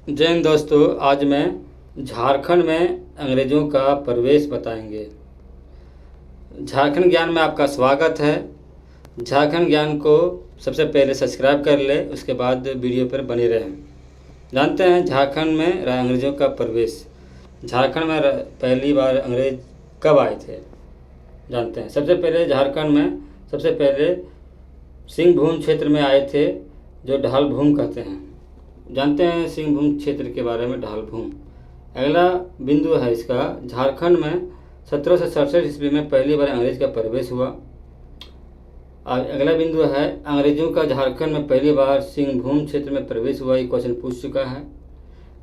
जय हिंद दोस्तों, आज मैं झारखंड में अंग्रेज़ों का प्रवेश बताएंगे। झारखंड ज्ञान में आपका स्वागत है। झारखंड ज्ञान को सबसे पहले सब्सक्राइब कर ले, उसके बाद वीडियो पर बने रहें। जानते हैं झारखंड में अंग्रेज़ों का प्रवेश। झारखंड में पहली बार अंग्रेज़ कब आए थे जानते हैं। सबसे पहले झारखंड में सबसे पहले सिंहभूम क्षेत्र में आए थे, जो ढालभूम कहते हैं। जानते हैं सिंहभूम क्षेत्र के बारे में, ढालभूम। अगला बिंदु है इसका, झारखंड में 1767 ईस्वी में पहली बार अंग्रेज का प्रवेश हुआ। अगला बिंदु है, अंग्रेजों का झारखंड में पहली बार सिंहभूम क्षेत्र में प्रवेश हुआ। ये क्वेश्चन पूछ चुका है।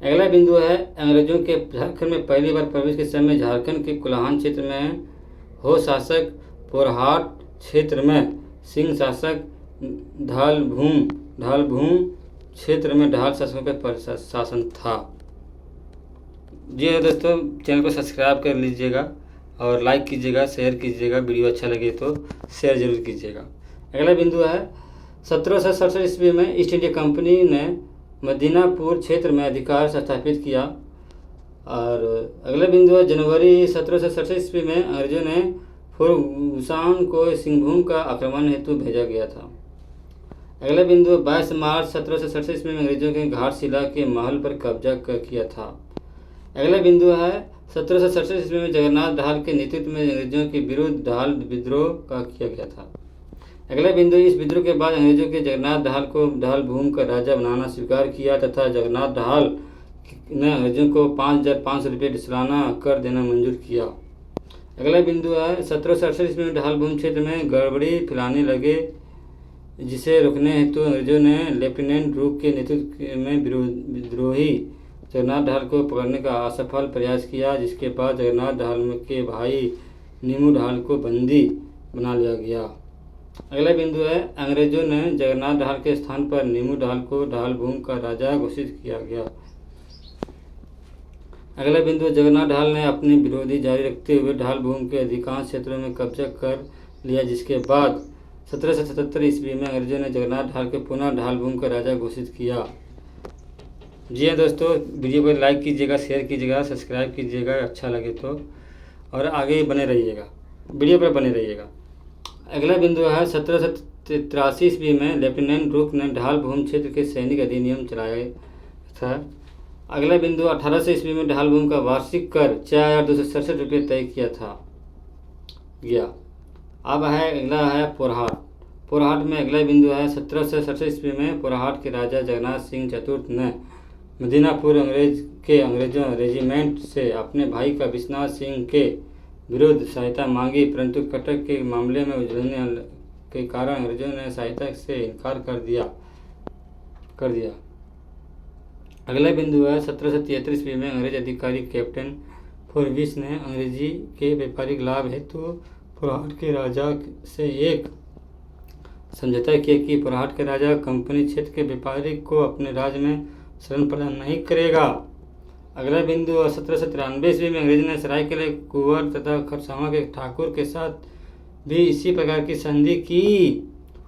अगला बिंदु है, अंग्रेजों के झारखंड में पहली बार प्रवेश के समय झारखंड के कोल्हान क्षेत्र में हो शासक पोरहाट क्षेत्र में सिंह शासक ढालभूम क्षेत्र में ढाल शासकों का शासन था। जी हाँ दोस्तों, चैनल को सब्सक्राइब कर लीजिएगा और लाइक कीजिएगा, शेयर कीजिएगा। वीडियो अच्छा लगे तो शेयर जरूर कीजिएगा। अगला बिंदु है, 1767 ईस्वी में ईस्ट इंडिया कंपनी ने मदीनापुर क्षेत्र में अधिकार स्थापित किया। और अगला बिंदु है, जनवरी 1767 ईस्वी में अंग्रेजों ने फर्गुसन को सिंहभूम का आक्रमण हेतु भेजा गया था। अगला बिंदु, 22 मार्च 1767 ईस्वी में अंग्रेजों के घाटशिला के महल पर कब्जा किया था। अगला बिंदु है, 1767 ईस्वी में जगन्नाथ ढाल के नेतृत्व में अंग्रेजों के विरुद्ध ढाल विद्रोह का किया गया था। अगला बिंदु, इस विद्रोह के बाद अंग्रेजों के जगन्नाथ ढाल को ढालभूम का राजा बनाना स्वीकार किया तथा जगन्नाथ ढाल ने अंग्रेजों को 5,500 रुपये सालाना कर देना मंजूर किया। अगला बिंदु है, 1767 ईस्वी में ढालभूम क्षेत्र में गड़बड़ी फैलाने लगे, जिसे रोकने हेतु अंग्रेजों ने लेफ्टिनेंट रूक के नेतृत्व में विद्रोही जगन्नाथ ढाल को पकड़ने का असफल प्रयास किया, जिसके बाद जगन्नाथ ढाल के भाई नीमू ढाल को बंदी बना लिया गया। अगला बिंदु है, अंग्रेजों ने जगन्नाथ ढाल के स्थान पर नीमू ढाल को ढालभूम का राजा घोषित किया गया। अगला बिंदु, जगन्नाथ ढाल ने अपनी विरोधी जारी रखते हुए ढालभूम के अधिकांश क्षेत्रों में कब्जा कर लिया, जिसके बाद 1777 ईस्वी में अंग्रेजों ने जगन्नाथ ढाल के पुनः ढालभूम का राजा घोषित किया। जी हाँ दोस्तों, वीडियो को लाइक कीजिएगा, शेयर कीजिएगा, सब्सक्राइब कीजिएगा अच्छा लगे तो, और आगे बने रहिएगा, वीडियो पर बने रहिएगा। अगला बिंदु है, 1783 ईस्वी में लेफ्टिनेंट रूक ने ढालभूम क्षेत्र के सैनिक अधिनियम चलाया था। अगला बिंदु, 1800 ईस्वी में ढालभूम का वार्षिक कर 4,267 रुपये तय किया था गया। अब है अगला है पोरहाट में अगला बिंदु है, 1767 ईस्वी में पोरहाट के राजा जगन्नाथ सिंह चतुर्थ ने मदीनापुर अंग्रेजों रेजिमेंट से अपने भाई का विश्वनाथ सिंह के विरुद्ध सहायता मांगी, परंतु कटक के मामले में उलझने के कारण अंग्रेजों ने सहायता से इनकार कर दिया। अगला बिंदु है, 1773 ईस्वी में अंग्रेज अधिकारी कैप्टन फोर्बिस ने अंग्रेजी के व्यापारिक लाभ हेतु पोरहाट के राजा से एक समझौता किया कि पोरहाट के राजा कंपनी क्षेत्र के व्यापारी को अपने राज्य में शरण प्रदान नहीं करेगा। अगला बिंदु, 1793 ईस्वी में अंग्रेज ने सरायकेला कुंवर तथा खरसावां के ठाकुर के साथ भी इसी प्रकार की संधि की।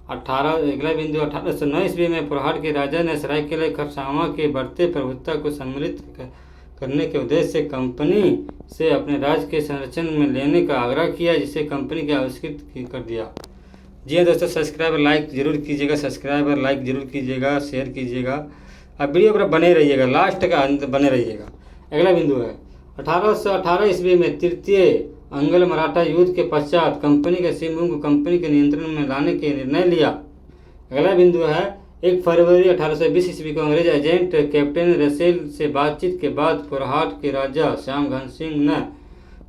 अगला बिंदु, 1809 ईस्वी में पोरहाट के राजा ने सरायकेला खरसावां के बढ़ते प्रभुत्व को सम्मिलित करने के उद्देश्य से कंपनी से अपने राज्य के संरक्षण में लेने का आग्रह किया, जिसे कंपनी के आविष्कृत कर दिया। जी हाँ दोस्तों, सब्सक्राइब लाइक जरूर कीजिएगा, शेयर कीजिएगा। अब वीडियो पर बने रहिएगा, लास्ट का अंत बने रहिएगा। अगला बिंदु है, 1818 ईस्वी में तृतीय अंग्ल मराठा युद्ध के पश्चात कंपनी के सिंहभूम को कंपनी के नियंत्रण में लाने के निर्णय लिया। अगला बिंदु है, 1 फरवरी 1820 ईस्वी को अंग्रेज एजेंट कैप्टन रसेल से बातचीत के बाद पोरहाट के राजा श्याम घन सिंह ने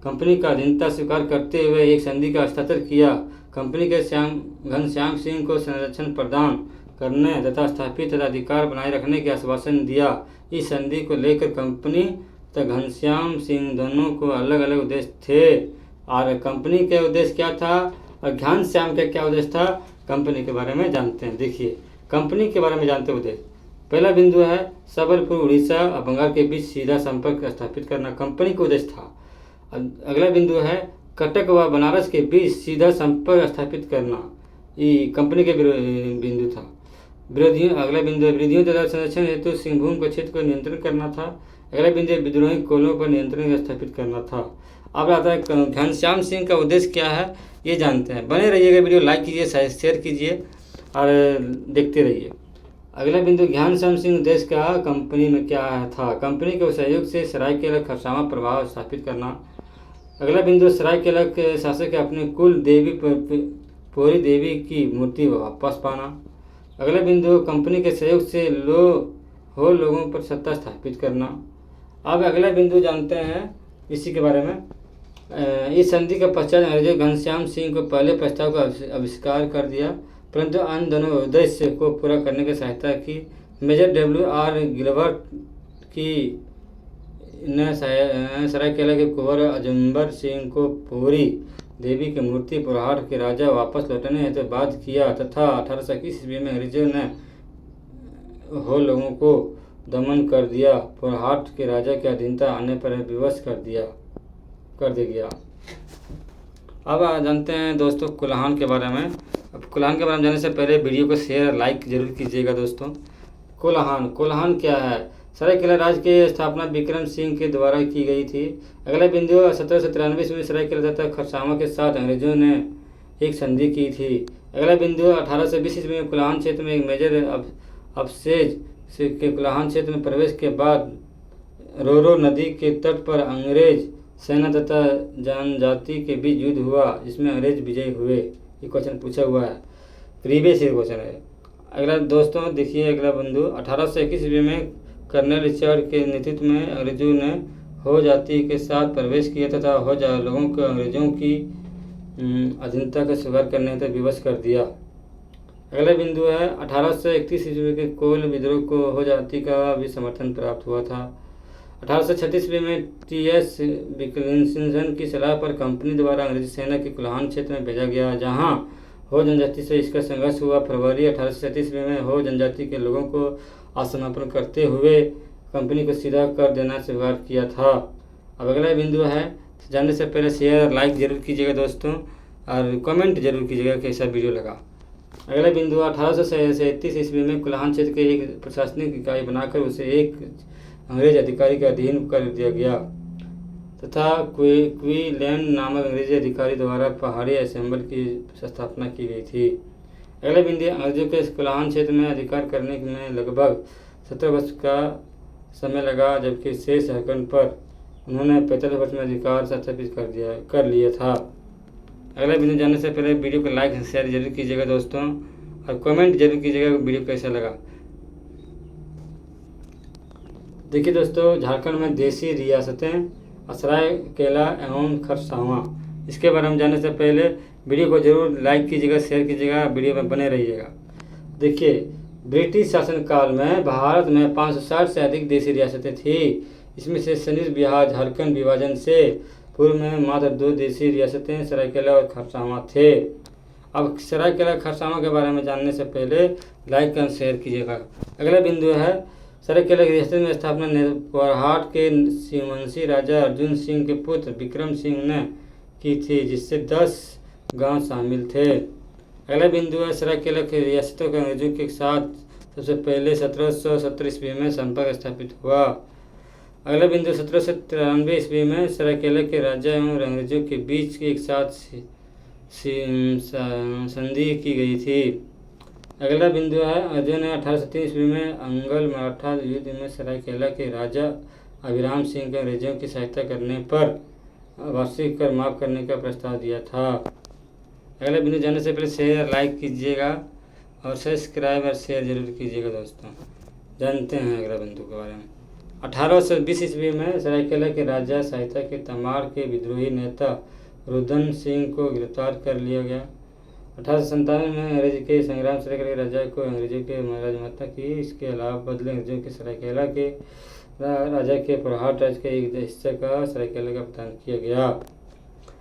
कंपनी का अधीनता स्वीकार करते हुए एक संधि का हस्ताक्षर किया। कंपनी के घनश्याम सिंह को संरक्षण प्रदान करने तथा स्थापित तथा अधिकार बनाए रखने के आश्वासन दिया। इस संधि को लेकर कंपनी तथा घनश्याम सिंह दोनों को अलग अलग उद्देश्य थे, और कंपनी के उद्देश्य क्या था और घनश्याम का क्या उद्देश्य था, कंपनी के बारे में जानते हैं। देखिए, कंपनी के बारे में जानते उद्देश्य। पहला बिंदु है, सबलपुर उड़ीसा और बंगाल के बीच सीधा संपर्क स्थापित करना कंपनी का उद्देश्य था। अगला बिंदु है, कटक व बनारस के बीच सीधा संपर्क स्थापित करना, ये कंपनी के बिंदु था। अगला बिंदु है विरोधियों तथा संरक्षण हेतु सिंहभूम के क्षेत्र को नियंत्रण करना था। अगला बिंदु है विद्रोही कोलों पर नियंत्रण स्थापित करना था। अब आता है घनश्याम सिंह का उद्देश्य क्या है, ये जानते हैं। बने रहिएगा, वीडियो लाइक कीजिए, शेयर कीजिए और देखते रहिए। अगला बिंदु घनश्याम सिंह उद्देश्य का कंपनी में क्या था। कंपनी के सहयोग से सरायकेला खरसावां प्रभाव स्थापित करना। अगला बिंदु सरायकेला के शासक के अपने कुल देवी पोरी देवी की मूर्ति वापस पाना। अगला बिंदु कंपनी के सहयोग से लोगों पर सत्ता स्थापित करना। अब अगला बिंदु जानते हैं इसी के बारे में। इस संधि के पश्चात अंग्रेजों घनश्याम सिंह को पहले प्रस्ताव का आविष्कार कर दिया, परंतु अन्य दोनों उद्देश्य को पूरा करने की सहायता की। मेजर WR गिलबर्ट की ने सरायकेला के कुंवर अजम्बर सिंह को पोरी देवी की मूर्ति पुरहाट के राजा वापस लौटाने हेतु बाध्य किया तथा 1821 ईस्वी में अंग्रेजों ने लोगों को दमन कर दिया। पुरहाट के राजा की अधीनता आने पर विवश कर दे गया। अब जानते हैं दोस्तों कोल्हान के बारे में। अब कोल्हान के बारे में जानने से पहले वीडियो को शेयर लाइक जरूर कीजिएगा दोस्तों। कोल्हान क्या है। सरायकेला राज्य की स्थापना विक्रम सिंह के द्वारा की गई थी। अगला बिंदु 1793 में सरायकेला तथा खरसावां के साथ अंग्रेजों ने एक संधि की थी। अगला बिंदु 1820 ईस्वी में कोल्हान क्षेत्र में एक मेजर अफसेज के कोल्हान क्षेत्र में प्रवेश के बाद रोरो नदी के तट पर अंग्रेज सेना तथा जनजाति के बीच युद्ध हुआ, जिसमें अंग्रेज विजयी हुए। ये क्वेश्चन पूछा हुआ है, प्रीवियस ईयर क्वेश्चन है। अगला दोस्तों देखिए अगला बिंदु 1821 ईस्वी में कर्नल रिचर्ड के नेतृत्व में अंग्रेजों ने हो जाति के साथ प्रवेश किया तथा हो लोगों को अंग्रेजों की अधीनता का स्वीकार करने तक विवश कर दिया। अगला बिंदु है 1831 ईस्वी के कोल विद्रोह को हो जाति का भी समर्थन प्राप्त हुआ था। 1836 ईस्वी में TS विल्किंसन की सलाह पर कंपनी द्वारा अंग्रेजी सेना के कोल्हान क्षेत्र में भेजा गया, जहां हो जनजाति से इसका संघर्ष हुआ। फरवरी 1837 ईस्वी में हो जनजाति के लोगों को आत्मसमर्पण करते हुए कंपनी को सीधा कर देना स्वीकार किया था। अब अगला बिंदु है, जानने से पहले शेयर लाइक जरूर कीजिएगा दोस्तों और कमेंट जरूर कीजिएगा कैसा वीडियो लगा। अगला बिंदु 1837 ईस्वी में कोल्हान क्षेत्र के एक प्रशासनिक इकाई बनाकर उसे एक अंग्रेज अधिकारी के अधीन कर दिया गया तथा क्वीलैंड नामक अंग्रेजी अधिकारी द्वारा पहाड़ी असेंबल की स्थापना की गई थी। अगले बिंदु अंग्रेजों के कोल्हान क्षेत्र में अधिकार करने में लगभग 17 वर्ष का समय लगा, जबकि शेष झारखंड पर उन्होंने 45 वर्ष में अधिकार स्थापित कर लिया था। अगला बिंदु जानने से पहले वीडियो को लाइक शेयर जरूर कीजिएगा दोस्तों और कमेंट जरूर कीजिएगा वीडियो कैसा लगा। देखिए दोस्तों झारखंड में देशी रियासतें सरायकेला एवं खरसावां, इसके बारे में जानने से पहले वीडियो को जरूर लाइक कीजिएगा, शेयर कीजिएगा, वीडियो में बने रहिएगा। देखिए ब्रिटिश शासनकाल में भारत में 560 से अधिक देशी रियासतें थी। इसमें से संयुक्त बिहार झारखंड विभाजन से पूर्व में मात्र 2 देशी रियासतें सरायकेला और खरसावां थे। अब सरायकेला खरसावां के बारे में जानने से पहले लाइक और शेयर कीजिएगा। अगला बिंदु है सरायकेला की रियासत में स्थापना पुरहाट के वंशी राजा अर्जुन सिंह के पुत्र विक्रम सिंह ने की थी, जिससे 10 गांव शामिल थे। अगला बिंदु है सरायकेला की रियासतों के अंग्रेजों के साथ सबसे पहले 1770 ईस्वी में संपर्क स्थापित हुआ। अगला बिंदु 1793 ईस्वी में सरायकेला के राजा एवं अंग्रेजों के बीच एक साथ संधि की गई थी। अगला बिंदु है अंग्रेजों ने 1803 ईस्वी में अंगल मराठा युद्ध में सरायकेला के राजा अभिराम सिंह के अंग्रेजों की सहायता करने पर वार्षिक कर माफ करने का प्रस्ताव दिया था। अगला बिंदु जानने से पहले शेयर लाइक कीजिएगा और सब्सक्राइब और शेयर जरूर कीजिएगा दोस्तों। जानते हैं अगला बिंदु के बारे में। 1820 ईस्वी में सरायकेला के राजा सहायता के तमाड़ के विद्रोही नेता रुदन सिंह को गिरफ्तार कर लिया गया। 1897 में अंग्रेज के संग्राम सरायकेला के राजा को अंग्रेजों के राजमाता की, इसके अलावा बदले अंग्रेजों के सरायकेला के राजा के पुरहाट राज्य के एक हिस्से का सरायकेला का प्रदान किया गया।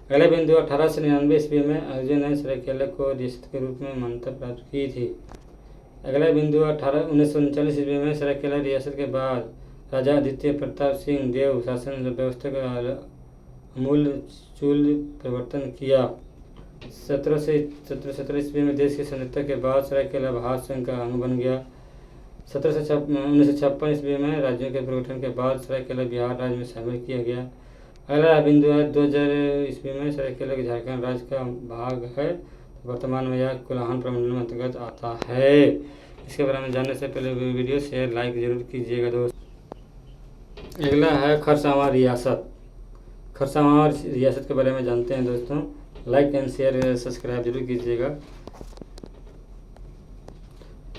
अगला बिंदु 1899 ईस्वी में अंग्रेजों ने सरायकेला को रियासत के रूप में मान्यता प्राप्त की थी। अगला बिंदु 1939 ईस्वी में सरायकेला रियासत के बाद राजा आदित्य प्रताप सिंह देव शासन व्यवस्था का आमूल चूल परिवर्तन किया। 1717 ईस्वी में देश की स्वतंत्रता के बाद सरायकेला भारत संघ का अंग बन गया। 1956 ईस्वी में राज्यों के पुनर्गठन के बाद सरायकेला बिहार राज्य में शामिल किया गया। अगला बिंदु है 2000 ईस्वी में सरायकेला झारखंड राज्य का भाग है। वर्तमान में यह कोल्हान प्रमंडल में अंतर्गत आता है। इसके बारे में जानने से पहले वीडियो शेयर लाइक जरूर कीजिएगा दोस्त। अगला है खरसावां रियासत। खरसावां रियासत के बारे में जानते हैं दोस्तों। लाइक एंड शेयर सब्सक्राइब जरूर कीजिएगा।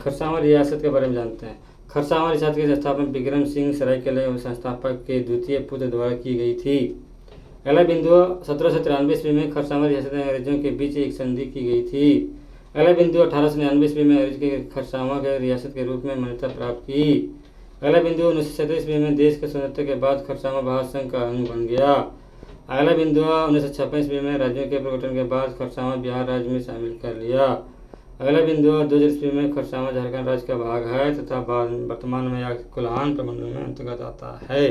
खरसावां रियासत के बारे में जानते हैं। खरसावां रियासत की स्थापना विक्रम सिंह सरायकेला संस्थापक के द्वितीय पुत्र द्वारा की गई थी। अगला बिंदु 1793 ईस्वी में खरसावां रियासत में अंग्रेजों के बीच एक संधि की गई थी। अगला बिंदु 1899 ईस्वी में अंग्रेज के खरसावां के रियासत के रूप में मान्यता प्राप्त की। अगला बिंदु 1937 ईस्वी में देश के स्वतंत्रता के बाद खरसावां भारत संघ का अंग बन गया। अगला बिंदु 1956 ईस्वी में राज्यों के पुनर्गठन के बाद खरसावां बिहार राज्य में शामिल कर लिया। अगला बिंदु 2000 ईस्वी में खरसावां झारखंड राज्य का भाग है तथा वर्तमान में यह कोल्हान प्रमंडल में अंतर्गत आता है।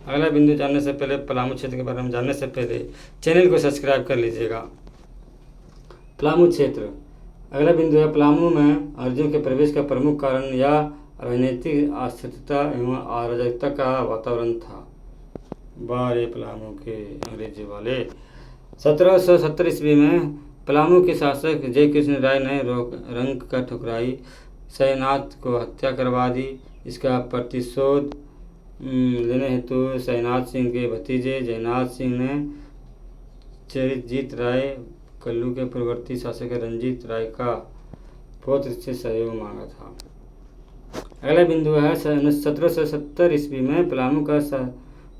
अगला बिंदु जानने से पहले पलामू क्षेत्र के बारे में जानने से पहले चैनल को सब्सक्राइब कर लीजिएगा। पलामू क्षेत्र। अगला बिंदु है पलामू में अंग्रेजों के प्रवेश का प्रमुख कारण या राजनीतिक अस्थिरता एवं अराजकता का वातावरण था। बारे पलामू के अंग्रेजी वाले। 1770 ईस्वी में पलामू के शासक जय कृष्ण राय ने रंग का ठुकराई सैनाथ को हत्या करवा दी। इसका प्रतिशोध लेने हेतु सैनाथ सिंह के भतीजे जयनाथ सिंह ने चरणजीत राय कल्लू के पूर्ववर्ती शासक रंजीत राय का पौत्र से सहयोग मांगा था। अगला बिंदु है 1770 ईस्वी में पलामू का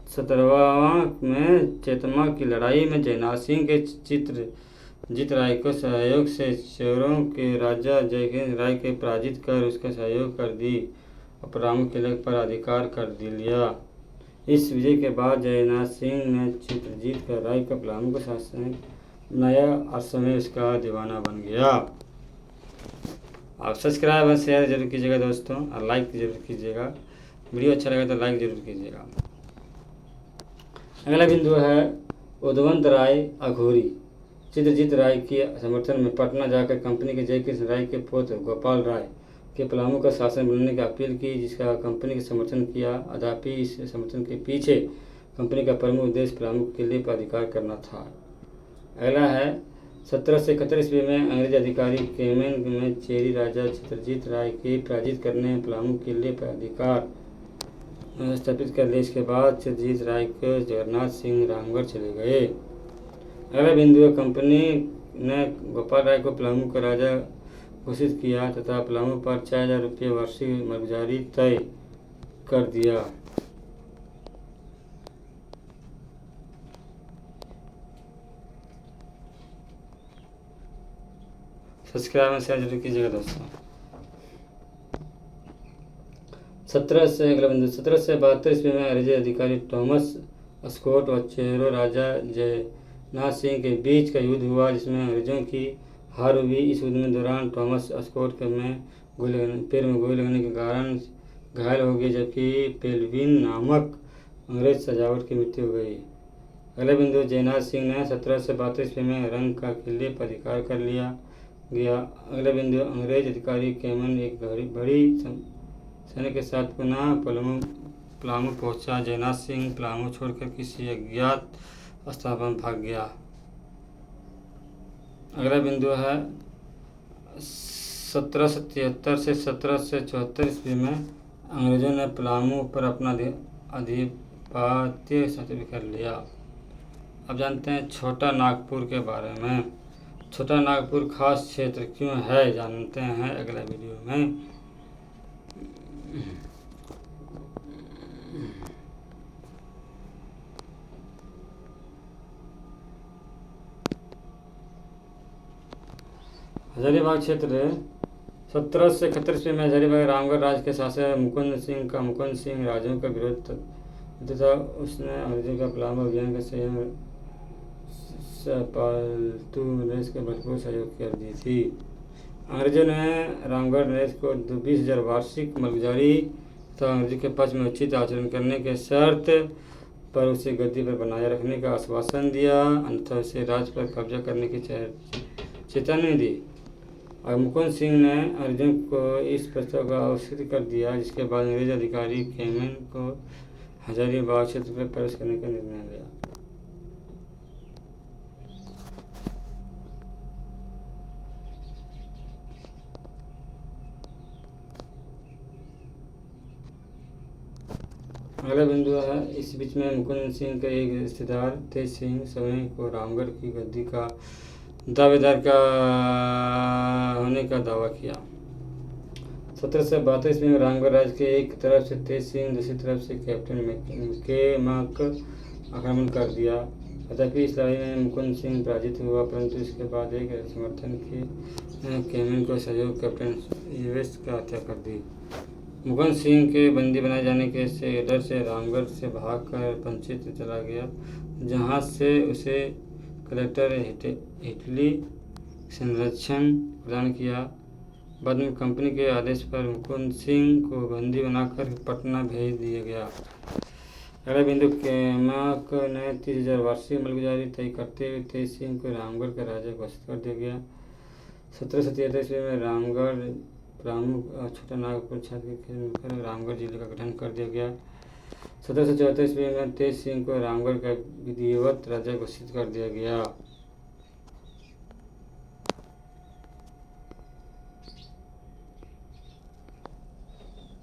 17वां में चेतमा की लड़ाई में जयनाथ सिंह के चित्रजीत राय को सहयोग से चोरों के राजा जयकृष्ण राय के पराजित कर उसका सहयोग कर दी और पलामू किले पर अधिकार कर लिया। इस विजय के बाद जयनाथ सिंह ने चित्रजीत राय का पलामू को शासक बनाया और समय उसका दीवाना बन गया। आप सब्सक्राइब और शेयर जरूर कीजिएगा दोस्तों और लाइक जरूर कीजिएगा। वीडियो अच्छा लगा तो लाइक जरूर कीजिएगा। अगला बिंदु है उदवंत राय अघोरी। चित्रजीत राय के समर्थन में पटना जाकर कंपनी के जयकृष्ण राय के पुत्र गोपाल राय के पलामू का शासन बनाने की अपील की, जिसका कंपनी का समर्थन किया। अदापि इस समर्थन के पीछे कंपनी का प्रमुख उद्देश्य पलामू किले पर अधिकार करना था। अगला है 1771 ईस्वी में अंग्रेज अधिकारी केमेन में चेरी राजा चित्रजीत राय के पराजित करने पलामू किले पर अधिकार स्थापित कर लिया। इसके बाद चित्रजीत राय को जगन्नाथ सिंह रामगढ़ चले गए। अगला बिंदु कंपनी ने गोपाल राय को पलामू का राजा घोषित किया तथा पलामू पर 4000 रुपये वार्षिक मर्जारी तय कर दिया। सब्सक्राइब शेयर जरूर कीजिएगा दोस्तों। 1772 ईस्वी में अंग्रेजी अधिकारी थॉमस स्कॉट और चेरो राजा जयनाथ सिंह के बीच का युद्ध हुआ, जिसमें अंग्रेजों की हार हुई। इस युद्ध में दौरान थॉमस स्कॉट पैर में गोली लगने के कारण घायल हो गए, जबकि पेलविन नामक अंग्रेज सजावट की मृत्यु हो गई। अगले बिंदु जयनाथ सिंह ने 1772 ईस्वी में रंग का किले पर अधिकार कर लिया गया। अगले बिंदु अंग्रेज अधिकारी केमन एक बड़ी सेना के साथ पुनः पलामू पहुंचा। जयनाथ सिंह पलामू छोड़कर किसी अज्ञात स्थान में भाग गया। अगला बिंदु है 1773 से 1774 ईस्वी में अंग्रेजों ने पलामू पर अपना आधिपत्य स्थापित कर लिया। अब जानते हैं छोटा नागपुर के बारे में। छोटा नागपुर खास क्षेत्र क्यों है जानते हैं अगला वीडियो में। हजारीबाग क्षेत्र 1771 ईस्वी में हजारीबाग रामगढ़ राज्य के शासक मुकुंद सिंह राजों का विरोध तथा उसने अंग्रेजों का पलामू अभियान का पालतू नरेश को भरपूर सहयोग कर दी थी। अंग्रेजों ने रामगढ़ नरेश को 20,000 वार्षिक मलगुजारी तथा अंग्रेजों के पक्ष में उचित आचरण करने के शर्त पर उसे गद्दी पर बनाए रखने का आश्वासन दिया, अन्यथा उसे राज्य पर कब्जा करने की चेतावनी दी। और मुकुंद सिंह ने अर्जुन को इस प्रस्ताव का अवगत कर दिया, जिसके बाद अंग्रेज अधिकारी केमेन को हजारीबाग क्षेत्र में प्रवेश करने का निर्णय लिया। अगला बिंदु है, इस बीच में मुकुंद सिंह के एक रिश्तेदार तेज सिंह समय को रामगढ़ की गद्दी का दावेदार का होने का दावा किया। 1772 ईस्वी में रामगढ़ राज्य के एक तरफ से तेज सिंह, दूसरी तरफ से कैप्टन मैकमाक आक्रमण कर दिया। तथापि इस लड़ाई में मुकुंद सिंह पराजित हुआ, परंतु इसके बाद एक समर्थन के केमेन को सहयोग कैप्टन यूएस का हत्या कर दी। मुकुंद सिंह के बंदी बनाए जाने के डर से रामगढ़ से भागकर पंचित चला गया, जहां से उसे कलेक्टर हिटली संरक्षण प्रदान किया। बाद में कंपनी के आदेश पर मुकुंद सिंह को बंदी बनाकर पटना भेज दिया गया। अगला बिंदु, केमाक ने 30,000 वार्षिक मलगुजारी तय करते हुए तेज सिंह को रामगढ़ का राजा घोषित कर दिया गया। 1773 ईस्वी में रामगढ़ प्रमुख छोटा नागपुर क्षेत्र के मिलकर रामगढ़ जिले का गठन कर दिया गया। 1774 ईस्वी में तेज सिंह को रामगढ़ का विधिवत राजा घोषित कर दिया गया।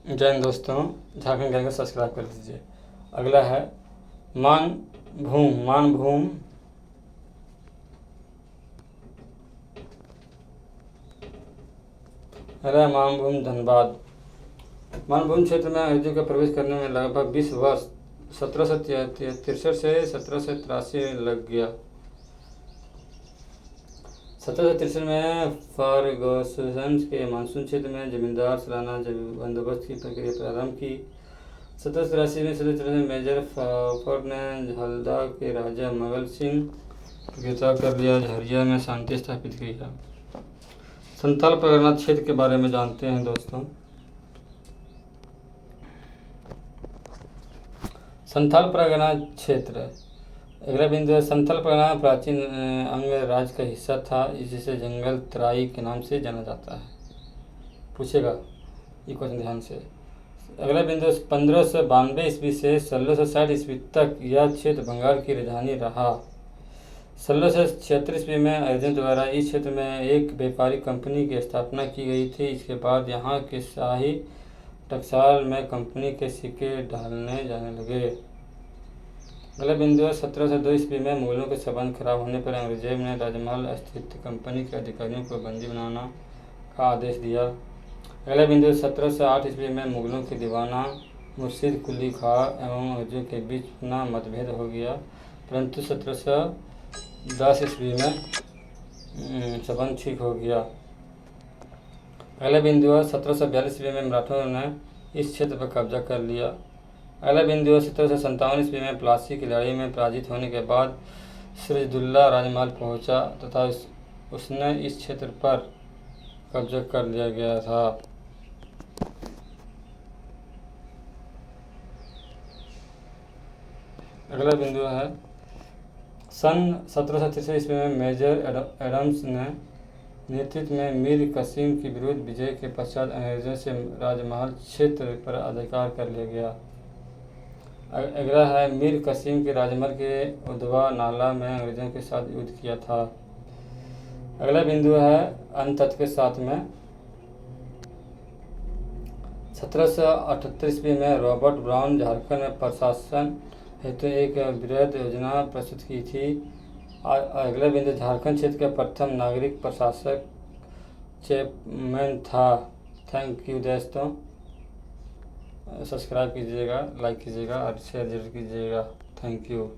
जय हिंद दोस्तों, झारखंड ज्ञान को सब्सक्राइब कर दीजिए। अगला है मानभूम धनबाद। मानभूम क्षेत्र में अंग्रेजों के प्रवेश करने में लगभग 20 वर्ष 1763 से 1783 लग गया। 1763 में फर्गुसन के मानसून क्षेत्र में जमींदार सालाना बंदोबस्त की प्रक्रिया प्रारंभ की। 1783 में मेजर फॉर्ड ने हल्दा के राजा मगल सिंह को गिरफ्तार कर लिया, झरिया में शांति स्थापित किया। संथाल परगना क्षेत्र के बारे में जानते हैं दोस्तों। संथाल परगना क्षेत्र, अगला बिंदु है, संथाल परगना प्राचीन अंग राज्य का हिस्सा था, जिसे जंगल तराई के नाम से जाना जाता है। पूछेगा ये क्वेश्चन ध्यान से। अगला बिंदु, 1592 ईस्वी से 1660 ईस्वी तक यह क्षेत्र बंगाल की राजधानी रहा। 1676 ईस्वी में अंग्रेजों द्वारा इस क्षेत्र में एक व्यापारिक कंपनी की स्थापना की गई थी। इसके बाद यहाँ के शाही टकसाल में कंपनी के सिक्के ढालने जाने लगे। अगला बिंदु है, 1702 ईस्वी में मुगलों के संबंध खराब होने पर अंग्रेजों ने राजमहल स्थित कंपनी के अधिकारियों को बंदी बनाना का आदेश दिया। अगला बिंदु, 1708 ईस्वी में मुगलों के दीवाना मुर्शिद कुली खां एवं अंग्रेजों के बीच पुनः मतभेद हो गया, परंतु 1710 ईस्वी में संबंध ठीक हो गया। अगला बिंदु है, 1742 ईस्वी में मराठों ने इस क्षेत्र पर कब्जा कर लिया। अगला बिंदु है, 1757 ईस्वी में प्लासी की लड़ाई में पराजित होने के बाद सिराजुद्दौला राजमहल पहुंचा तथा उसने इस क्षेत्र पर कब्जा कर लिया गया था। अगला बिंदु है, सन 1733 ईस्वी में मेजर एडम्स ने नेतृत्व में मीर कासिम के विरुद्ध विजय के पश्चात अंग्रेजों से राजमहल क्षेत्र पर अधिकार कर लिया गया। अगला है, मीर कासिम के राजमहल के उधवा नाला में अंग्रेजों के साथ युद्ध किया था। अगला बिंदु है, अंत के साथ में 1778 ईस्वी में रॉबर्ट ब्राउन झारखंड में प्रशासन हेतु एक वृहद योजना प्रस्तुत की थी। अगला बिंदु, झारखंड क्षेत्र का प्रथम नागरिक प्रशासक चैपमैन था। थैंक यू दोस्तों, सब्सक्राइब कीजिएगा, लाइक कीजिएगा और शेयर जरूर कीजिएगा। Thank you.